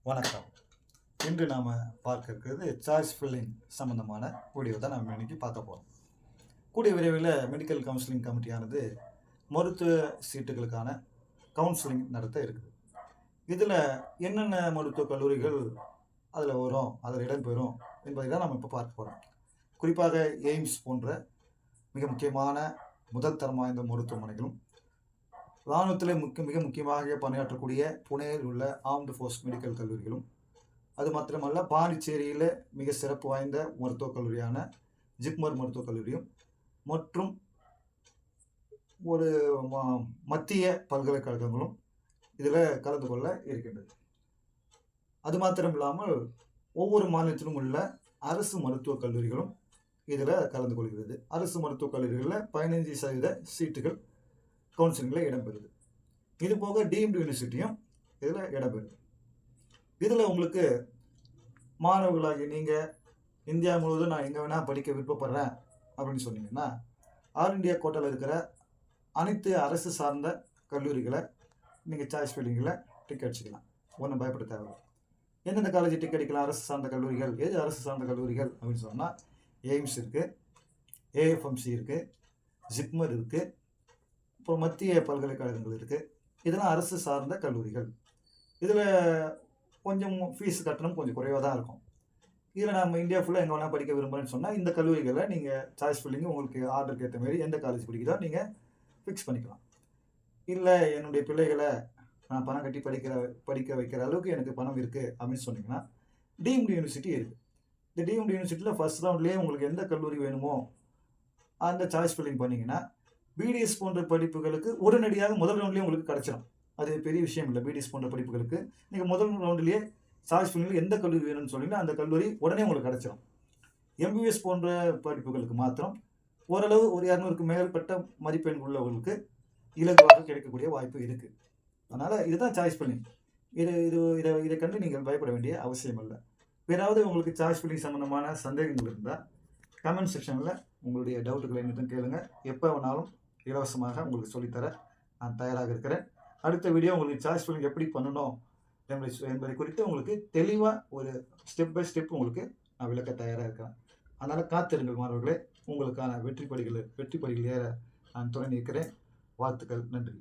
வணக்கம். இன்று நாம் பார்க்க இருக்கிறது சாய்ஸ் ஃபில்லிங் சம்மந்தமான வீடியோ தான் நம்ம இன்னைக்கு பார்க்க போகிறோம். கூடிய விரைவில் மெடிக்கல் கவுன்சிலிங் கமிட்டியானது மருத்துவ சீட்டுகளுக்கான கவுன்சிலிங் நடத்த இருக்குது. இதில் என்னென்ன மருத்துவக் கல்லூரிகள் அதில் வரும், அதில் இடம்பெறும் என்பதை தான் நம்ம இப்போ பார்க்க போகிறோம். குறிப்பாக எய்ம்ஸ் போன்ற மிக முக்கியமான முதல் தரம் வாய்ந்த மருத்துவமனைகளும், இராணுவத்தில் மிக முக்கியமாக பணியாற்றக்கூடிய புனேயில் உள்ள ஆர்ம்டு ஃபோர்ஸ் மெடிக்கல் கல்லூரிகளும், அது மாத்திரமல்ல பாண்டிச்சேரியில் மிக சிறப்பு வாய்ந்த மருத்துவக் கல்லூரியான ஜிப்மர் மருத்துவக் கல்லூரியும் மற்றும் ஒரு மத்திய பல்கலைக்கழகங்களும் இதில் கலந்து கொள்ள இருக்கின்றது. அது மாத்திரம் இல்லாமல் ஒவ்வொரு மாநிலத்திலும் உள்ள அரசு மருத்துவக் கல்லூரிகளும் இதில் கலந்து கொள்கிறது. அரசு மருத்துவக் கல்லூரிகளில் 15% சீட்டுகள் கவுன்சிலிங்கில் இடம்பெறுது. இது போக டீம்டு யூனிவர்சிட்டியும் இதில் இடம்பெறுது. இதில் உங்களுக்கு மாணவர்களாகி நீங்கள் இந்தியா முழுவதும் நான் எங்கே வேணால் படிக்க விருப்பப்படுறேன் அப்படின்னு சொன்னீங்கன்னா, ஆல் இண்டியா கோட்டாவில் இருக்கிற அனைத்து அரசு சார்ந்த கல்லூரிகளை நீங்கள் சாய்ஸ் ஃபில்லிங்கில் டிக்கெட் அடிச்சுக்கலாம். ஒன்றும் பயப்பட தேவையில்லை. எந்தெந்த காலேஜ் டிக்கெட் அடிக்கலாம்? அரசு சார்ந்த கல்லூரிகள். எது அரசு சார்ந்த கல்லூரிகள் அப்படின்னு சொன்னால், எய்ம்ஸ் இருக்குது, ஏஎஃப்எம்சி இருக்குது, ஜிப்மர் இருக்குது, அப்புறம் மத்திய பல்கலைக்கழகங்கள் இருக்குது. இதெல்லாம் அரசு சார்ந்த கல்லூரிகள். இதில் கொஞ்சம் ஃபீஸ் கட்டணம் கொஞ்சம் குறைவாக தான் இருக்கும். இதில் நம்ம இந்தியா ஃபுல்லாக எங்கே வேணால் படிக்க விரும்புகிறேன்னு சொன்னால், இந்த கல்லூரிகளை நீங்கள் சாய்ஸ் ஃபில்லிங்கு உங்களுக்கு ஆர்டருக்கு ஏற்ற மாரி எந்த காலேஜ் பிடிக்குதோ நீங்கள் ஃபிக்ஸ் பண்ணிக்கலாம். இல்லை என்னுடைய பிள்ளைகளை நான் பணம் கட்டி படிக்க வைக்கிற அளவுக்கு எனக்கு பணம் இருக்குது அப்படின்னு சொன்னீங்கன்னா, டீம்டு யூனிவர்சிட்டி இருக்குது. இந்த டீம்டு யூனிவர்சிட்டியில் ஃபர்ஸ்ட் ரவுண்ட்லேயே உங்களுக்கு எந்த கல்லூரி வேணுமோ அந்த சாய்ஸ் ஃபில்லிங் பண்ணிங்கன்னா, பிடிஎஸ் போன்ற படிப்புகளுக்கு உடனடியாக முதல் ரவுண்ட்லேயே உங்களுக்கு கிடச்சிடும். அது பெரிய விஷயம் இல்லை. பிடிஎஸ் போன்ற படிப்புகளுக்கு நீங்கள் முதல் ரவுண்ட்லேயே சாய்ஸ் ஃபில்லிங்கில் எந்த கல்லூரி வேணும்னு சொன்னீங்கன்னா அந்த கல்லூரி உடனே உங்களுக்கு கிடச்சிடும். எம்பிபிஎஸ் போன்ற படிப்புகளுக்கு மாத்திரம் ஓரளவு ஒரு 200க்கு மேற்பட்ட மதிப்பெண் உள்ளவர்களுக்கு இலகுவாக கிடைக்கக்கூடிய வாய்ப்பு இருக்குது. அதனால் இதுதான் சாய்ஸ் ஃபில்லிங். இதை கண்டு நீங்கள் பயப்பட வேண்டிய அவசியம் இல்லை. வேறாவது உங்களுக்கு சாய்ஸ் ஃபில்லிங் சம்மந்தமான சந்தேகங்கள் இருந்தால் கமெண்ட் செக்ஷனில் உங்களுடைய டவுட்டுகளை என்னிடம் கேளுங்க. எப்போ வேணாலும் இலவசமாக உங்களுக்கு சொல்லித்தர நான் தயாராக இருக்கிறேன். அடுத்த வீடியோ உங்களுக்கு சாய்ஸ் ஃபில்லிங் எப்படி பண்ணணும் என்பதை குறித்து உங்களுக்கு தெளிவாக ஒரு ஸ்டெப் பை ஸ்டெப் உங்களுக்கு நான் விளக்க தயாராக இருக்கிறேன். அதனால் காத்திருங்கள் மாணவர்களே. உங்களுக்கான வெற்றி படிகள் ஏற நான் துணை நிற்கிறேன். வாழ்த்துக்கள். நன்றி.